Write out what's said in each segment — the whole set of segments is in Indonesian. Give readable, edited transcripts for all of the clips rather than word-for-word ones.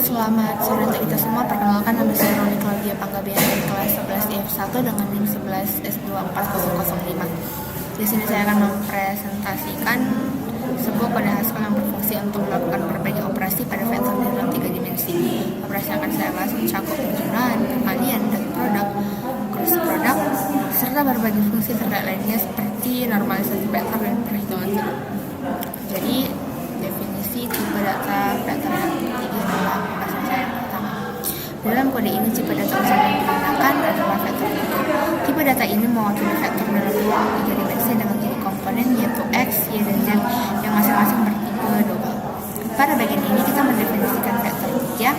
Selamat sore untuk kita semua. Perkenalkan, nama saya Roni Claudia Panggabean dari kelas 11 IF1 dengan NIM 11 S24005. Di sini saya akan mempresentasikan sebuah kode Haskell yang berfungsi untuk melakukan berbagai operasi pada vektor dalam 3 dimensi. Operasi yang akan saya bahas mencakup penjumlahan, pengalian, dan produk, cross product, serta berbagai fungsi terkait lainnya seperti normalisasi vektor dan perhitungan fitur. Jadi, definisi tipe data vektor yang ketiga adalah pembahasan saya yang pertama. Dalam kode ini, tipe data yang digunakan adalah vektor 3. Tipe data ini mewakili vektor dalam 3 dimensi dengan tiga komponen, yaitu X, Y, dan Z, yang masing-masing bertipe double. Pada bagian ini, kita mendefinisikan vektor 3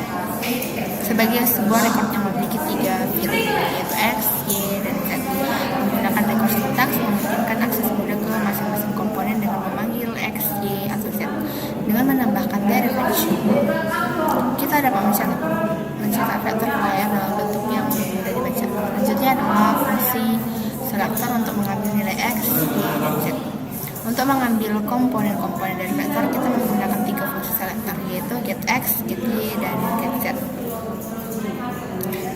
sebagai sebuah rekor yang memiliki 3 field, yaitu X, Y, dan Z. Menggunakan rekor sintaks memungkinkan akses mudah ke masing-masing komponen dengan memanggil X, Y, atau Z. Dengan menambahkan derivation, kita dapat mencetak vektor layar dalam bentuk yang mudah dibaca. Selanjutnya adalah fungsi selektor untuk mengambil nilai X, Y, dan Z. Untuk mengambil komponen-komponen dari vektor, kita menggunakan 3 fungsi selektor, yaitu getX, getY, dan getZ.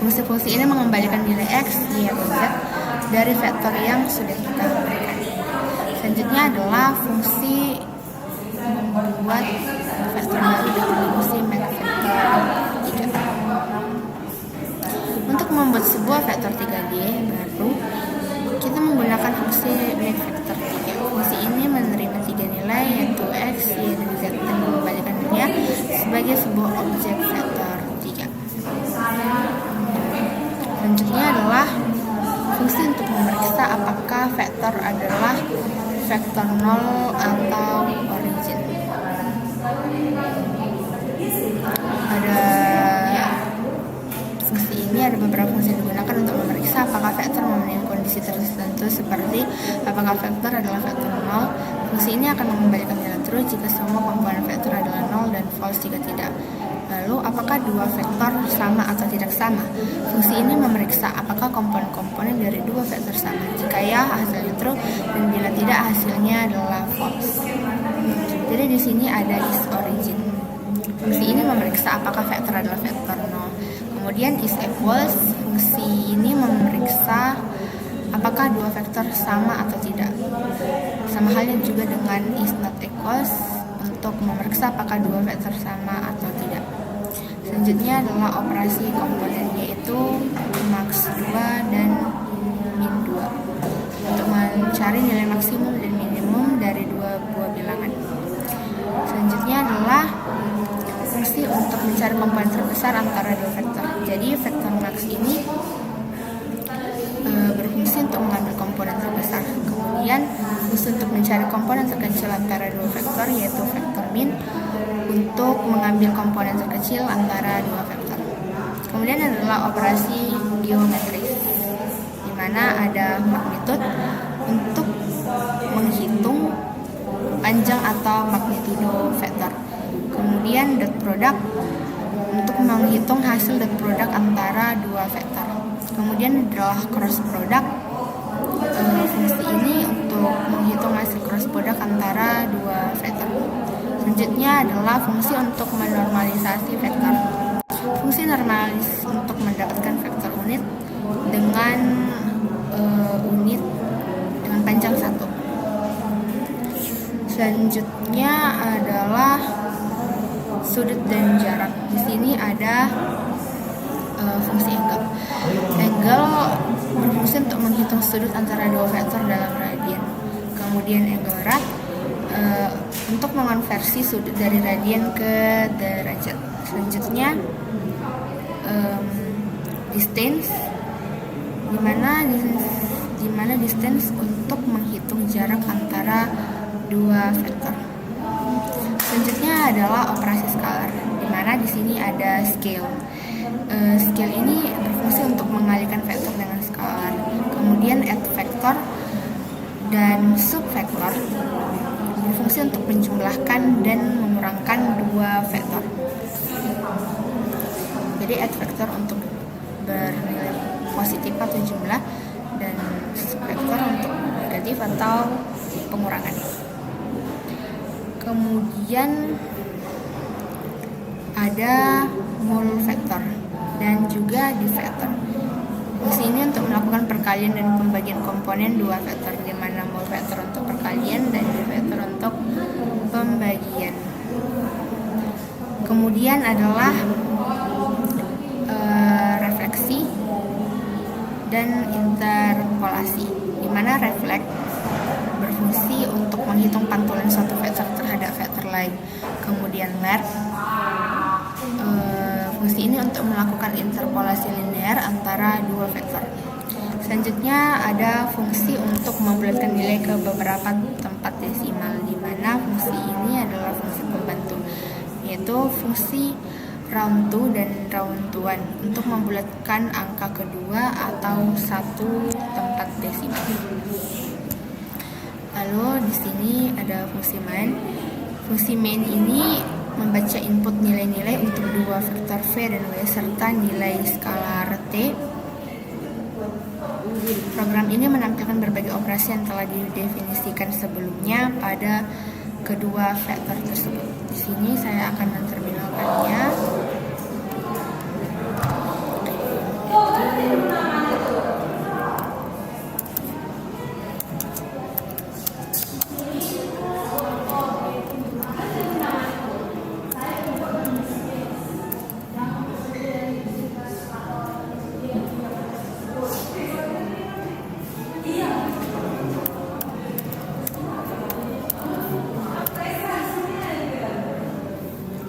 Fungsi-fungsi ini mengembalikan nilai X, Y, atau Z dari vektor yang sudah kita berikan. Selanjutnya adalah fungsi membuat vektor baru dengan fungsi makeVector 3. Untuk membuat sebuah vektor 3D baru, kita menggunakan fungsi makeVector 3. Fungsi ini menerima 3 nilai, yaitu X, Y, dan Z, dan mengembalikannya sebagai sebuah objek vektor 3. Selanjutnya adalah fungsi untuk memeriksa apakah vektor adalah vektor 0 atau origin. Pada fungsi ini ada beberapa fungsi yang digunakan untuk memeriksa apakah vektor memenuhi kondisi tertentu, seperti apakah vektor adalah vektor 0. Fungsi ini akan mengembalikan nilai true jika semua komponen vektor adalah 0 dan false jika tidak. Lalu, apakah dua vektor sama atau tidak sama? Fungsi ini memeriksa apakah komponen-komponen dari dua vektor sama. Jika ya, hasilnya true, dan bila tidak, hasilnya adalah false. Jadi di sini ada isOrigin. Fungsi ini memeriksa apakah vektor adalah vektor 0. Kemudian isEquals, fungsi ini memeriksa apakah dua vektor sama atau tidak. Sama halnya juga dengan isNotEquals untuk memeriksa apakah dua vektor sama atau tidak. Selanjutnya adalah operasi komponen, yaitu max 2 dan min 2 untuk mencari nilai maksimum dan minimum dari dua buah bilangan. Selanjutnya adalah fungsi untuk mencari komponen terbesar antara dua vektor. Jadi vektor max ini berfungsi untuk mengambil komponen terbesar. Kemudian fungsi untuk mencari komponen terkecil antara dua vektor, yaitu vektor min, untuk mengambil komponen terkecil antara dua vektor. Kemudian adalah operasi geometris, di mana ada magnitude untuk menghitung panjang atau magnitudo vektor. Kemudian dot product untuk menghitung hasil dot product antara dua vektor. Kemudian adalah cross product. Fungsi ini untuk menghitung hasil cross product antara dua vektor. Selanjutnya adalah fungsi untuk menormalisasi vektor. Fungsi normalis untuk mendapatkan vektor unit dengan unit dengan panjang 1. Selanjutnya adalah sudut dan jarak. Di sini ada fungsi angle. Angle berfungsi untuk menghitung sudut antara dua vektor dalam radian. Kemudian angle rad untuk mengonversi sudut dari radian ke derajat. Selanjutnya distance, di mana distance untuk menghitung jarak antara dua vektor. Selanjutnya adalah operasi skalar, di mana di sini ada scale. Scale ini berfungsi untuk mengalihkan vektor dengan skalar. Kemudian add vektor dan subvektor berfungsi untuk menjumlahkan dan mengurangkan dua vektor. Jadi add vektor untuk bernilai positif atau jumlah, dan subvektor untuk negatif atau pengurangan. Kemudian ada mul vektor dan juga div vektor. Fungsi ini untuk melakukan perkalian dan pembagian komponen dua vektor, di mana mul vektor untuk perkalian dan div vektor untuk pembagian. Kemudian adalah refleksi dan interpolasi, di mana refleks berfungsi untuk menghitung pantulan suatu vektor terhadap vektor lain. Kemudian ler, fungsi ini untuk melakukan interpolasi linear antara dua vektor. Selanjutnya ada fungsi untuk membulatkan nilai ke beberapa tempat desimal, di mana fungsi ini adalah fungsi pembantu, yaitu fungsi round to dan round to one untuk membulatkan angka kedua atau satu tempat desimal. Lalu di sini ada fungsi main. Fungsi main ini membaca input nilai-nilai untuk dua vektor v dan w serta nilai skalar t. Program ini menampilkan berbagai operasi yang telah didefinisikan sebelumnya pada kedua vektor tersebut. Di sini saya akan menterminalkannya.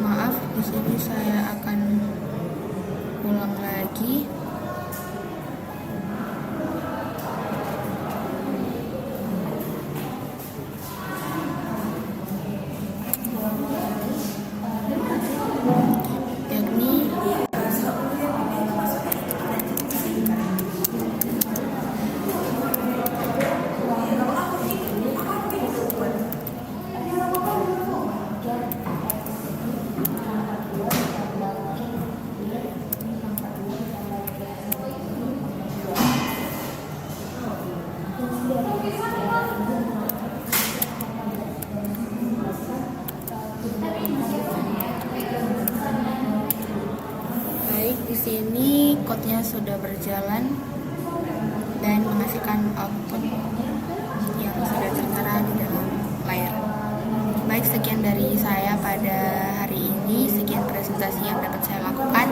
Maaf, di sini saya akan ulang lagi. Yakni di sini code-nya sudah berjalan dan menghasilkan output yang sudah tertera di dalam layar. Baik, sekian dari saya pada hari ini. Sekian presentasi yang dapat saya lakukan.